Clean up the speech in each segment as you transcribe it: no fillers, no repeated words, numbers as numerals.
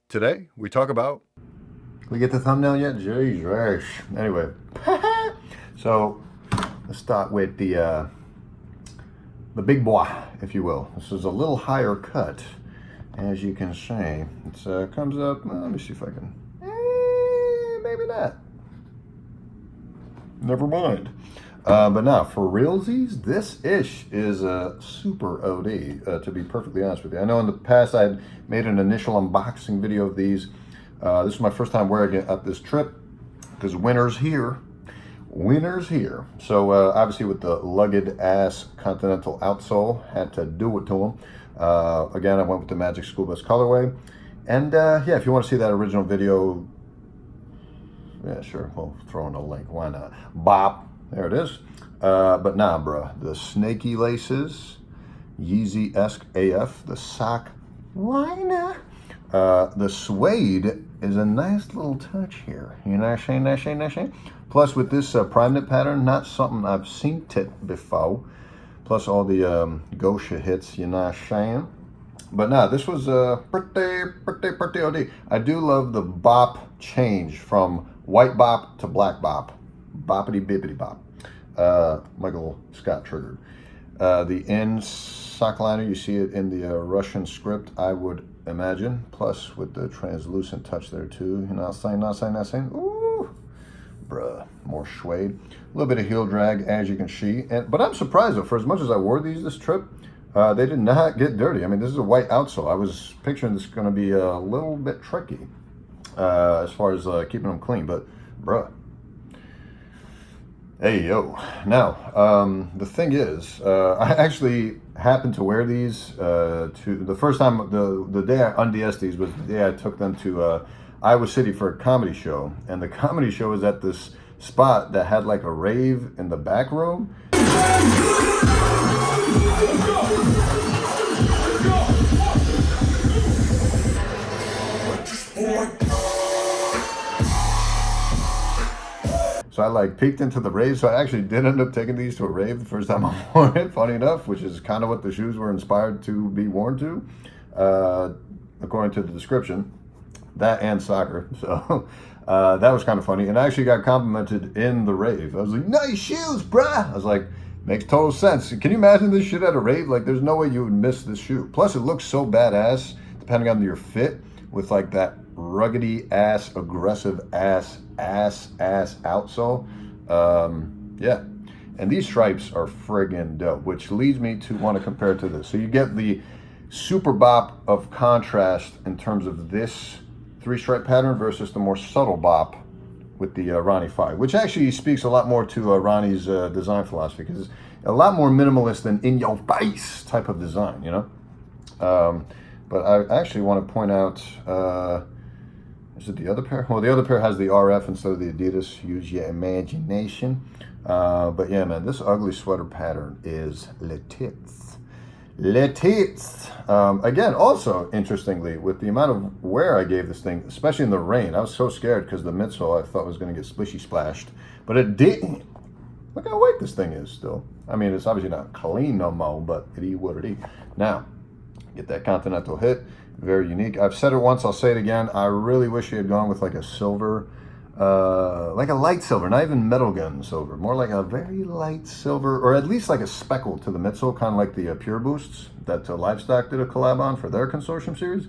Today, we talk about... We get the thumbnail yet? Jeez, right. Anyway, so let's start with the big boy, if you will. This is a little higher cut, as you can see. It comes up, let me see if I can, maybe not. Never mind. But now, for realsies, this ish is a super OD, to be perfectly honest with you. I know in the past I had made an initial unboxing video of these. This is my first time wearing it at this trip, because winter's here. Winter's here. So obviously with the lugged ass Continental outsole, had to do it to them. Again, I went with the Magic School Bus colorway. And yeah, if you want to see that original video, yeah, sure, we'll throw in a link. Why not? Bop. There it is. But nah, bruh. The snaky laces, Yeezy-esque AF. The sock, why not? The suede is a nice little touch here. You know what I'm saying? Plus with this prime knit pattern, not something I've seen it before. Plus all the Gosha hits, you know what I'm saying? But nah, this was pretty OD. I do love the bop change from white bop to black bop. Boppity bippity bop. Michael Scott triggered. The end sock liner, you see it in the Russian script, I would imagine. Plus with the translucent touch there too. You know, not saying. Ooh, bruh, more suede. A little bit of heel drag, as you can see. But I'm surprised though, for as much as I wore these this trip, they did not get dirty. I mean, this is a white outsole. I was picturing this going to be a little bit tricky as far as keeping them clean, but bruh. Hey, yo. Now, the thing is, I actually happened to wear these to the first time, the day I unds these was the day I took them to Iowa City for a comedy show. And the comedy show was at this spot that had like a rave in the back room. So I like peeked into the rave. So I actually did end up taking these to a rave the first time I wore it, funny enough, which is kind of what the shoes were inspired to be worn to, according to the description. That and soccer. So that was kind of funny. And I actually got complimented in the rave. I was like, nice shoes, bruh. I was like, makes total sense. Can you imagine this shit at a rave? Like, there's no way you would miss this shoe. Plus, it looks so badass, depending on your fit, with like that ruggedy ass, aggressive ass outsole. Yeah, and these stripes are friggin' dope, which leads me to want to compare it to this. So you get the super bop of contrast in terms of this three-stripe pattern versus the more subtle bop with the Ronnie fieg, which actually speaks a lot more to Ronnie's design philosophy, because it's a lot more minimalist than in-your-face type of design, you know? But I actually want to point out, is it the other pair? Well, the other pair has the RF instead of the Adidas. Use your imagination. But yeah, man, this ugly sweater pattern is le tits. Le tits. Again, also, interestingly, with the amount of wear I gave this thing, especially in the rain, I was so scared because the midsole I thought was going to get splishy splashed. But it didn't. Look how white this thing is still. I mean, it's obviously not clean no more, but it is what it is. Now, get that Continental hit. Very unique. I've said it once, I'll say it again. I really wish he had gone with like a silver, like a light silver, not even metal gun silver, more like a very light silver, or at least like a speckle to the midsole, kind of like the Pure Boosts that Livestock did a collab on for their consortium series.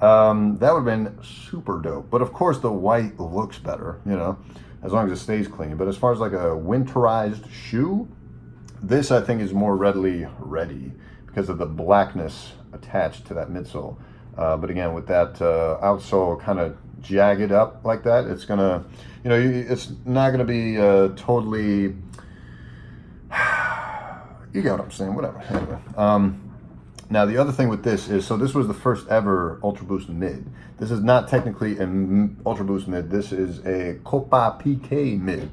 That would have been super dope. But of course the white looks better, you know, as long as it stays clean. But as far as like a winterized shoe, this I think is more readily ready because of the blackness attached to that midsole. But again, with that outsole kind of jagged up like that, it's gonna, you know, it's not gonna be totally, you get what I'm saying, whatever. Anyway, now the other thing with this is, so this was the first ever Ultra Boost mid. This is not technically an Ultra Boost mid. This is a Copa PK mid,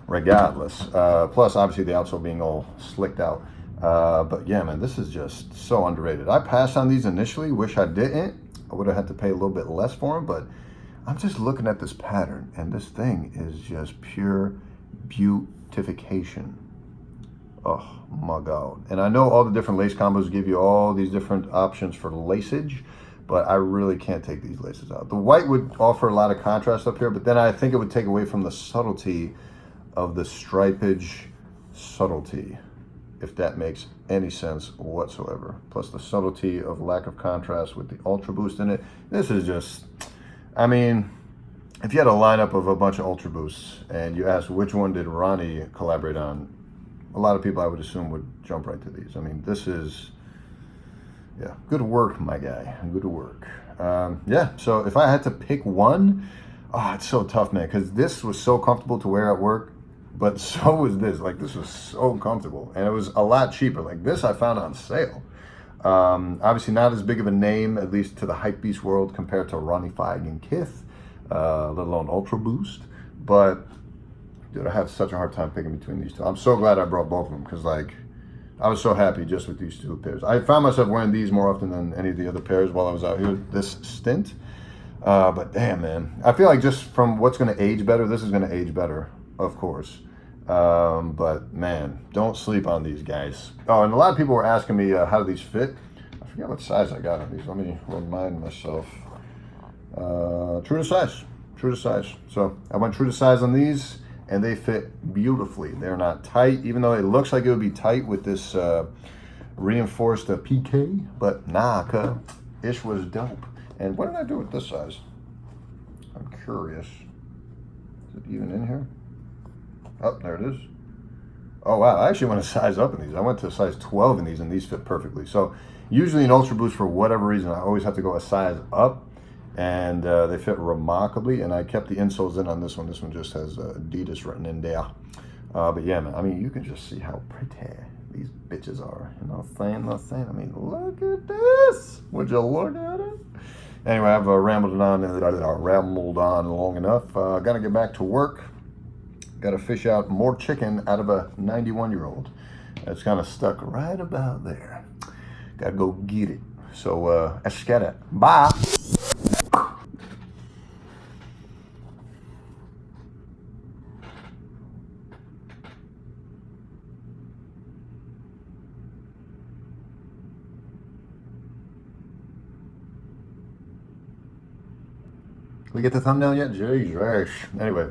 regardless. Plus, obviously, the outsole being all slicked out. But yeah, man, this is just so underrated. I passed on these initially, wish I didn't. I would have had to pay a little bit less for them, but I'm just looking at this pattern, and this thing is just pure beautification. Oh my God. And I know all the different lace combos give you all these different options for laceage, but I really can't take these laces out. The white would offer a lot of contrast up here, but then I think it would take away from the subtlety of the stripage subtlety, if that makes any sense whatsoever. Plus the subtlety of lack of contrast with the Ultra Boost in it. This is just, I mean, if you had a lineup of a bunch of Ultra Boosts and you asked which one did Ronnie collaborate on, a lot of people I would assume would jump right to these. I mean, this is, yeah, good work, my guy, good work. Yeah, so if I had to pick one, oh, it's so tough, man, because this was so comfortable to wear at work, but so was this. Like, this was so comfortable, and it was a lot cheaper. Like, this I found on sale. Obviously not as big of a name, at least to the hypebeast world, compared to Ronnie, Fieg, and Kith, let alone Ultra Boost, but dude, I had such a hard time picking between these two. I'm so glad I brought both of them, because like, I was so happy just with these two pairs. I found myself wearing these more often than any of the other pairs while I was out here this stint. But damn, man, I feel like just from what's going to age better, this is going to age better, of course. But man, don't sleep on these guys. Oh, and a lot of people were asking me how do these fit. I forget what size I got on these. Let me remind myself. True to size. True to size. So I went true to size on these, and they fit beautifully. They're not tight, even though it looks like it would be tight with this reinforced PK, but nah, ish was dope. And what did I do with this size? I'm curious. Is it even in here? Oh, there it is. Oh wow, I actually went a size up in these. I went to a size 12 in these, and these fit perfectly. So usually in Ultra Boost, for whatever reason, I always have to go a size up, and they fit remarkably, and I kept the insoles in on this one. This one just has Adidas written in there. But yeah, man, I mean, you can just see how pretty these bitches are. You know what I'm saying? I mean, look at this. Would you look at it? Anyway, I've rambled on long enough. Gotta get back to work. Gotta fish out more chicken out of a 91-year-old. That's kind of stuck right about there. Gotta go get it. So, escada. Bye. We get the thumbnail yet? Jesus. Anyway.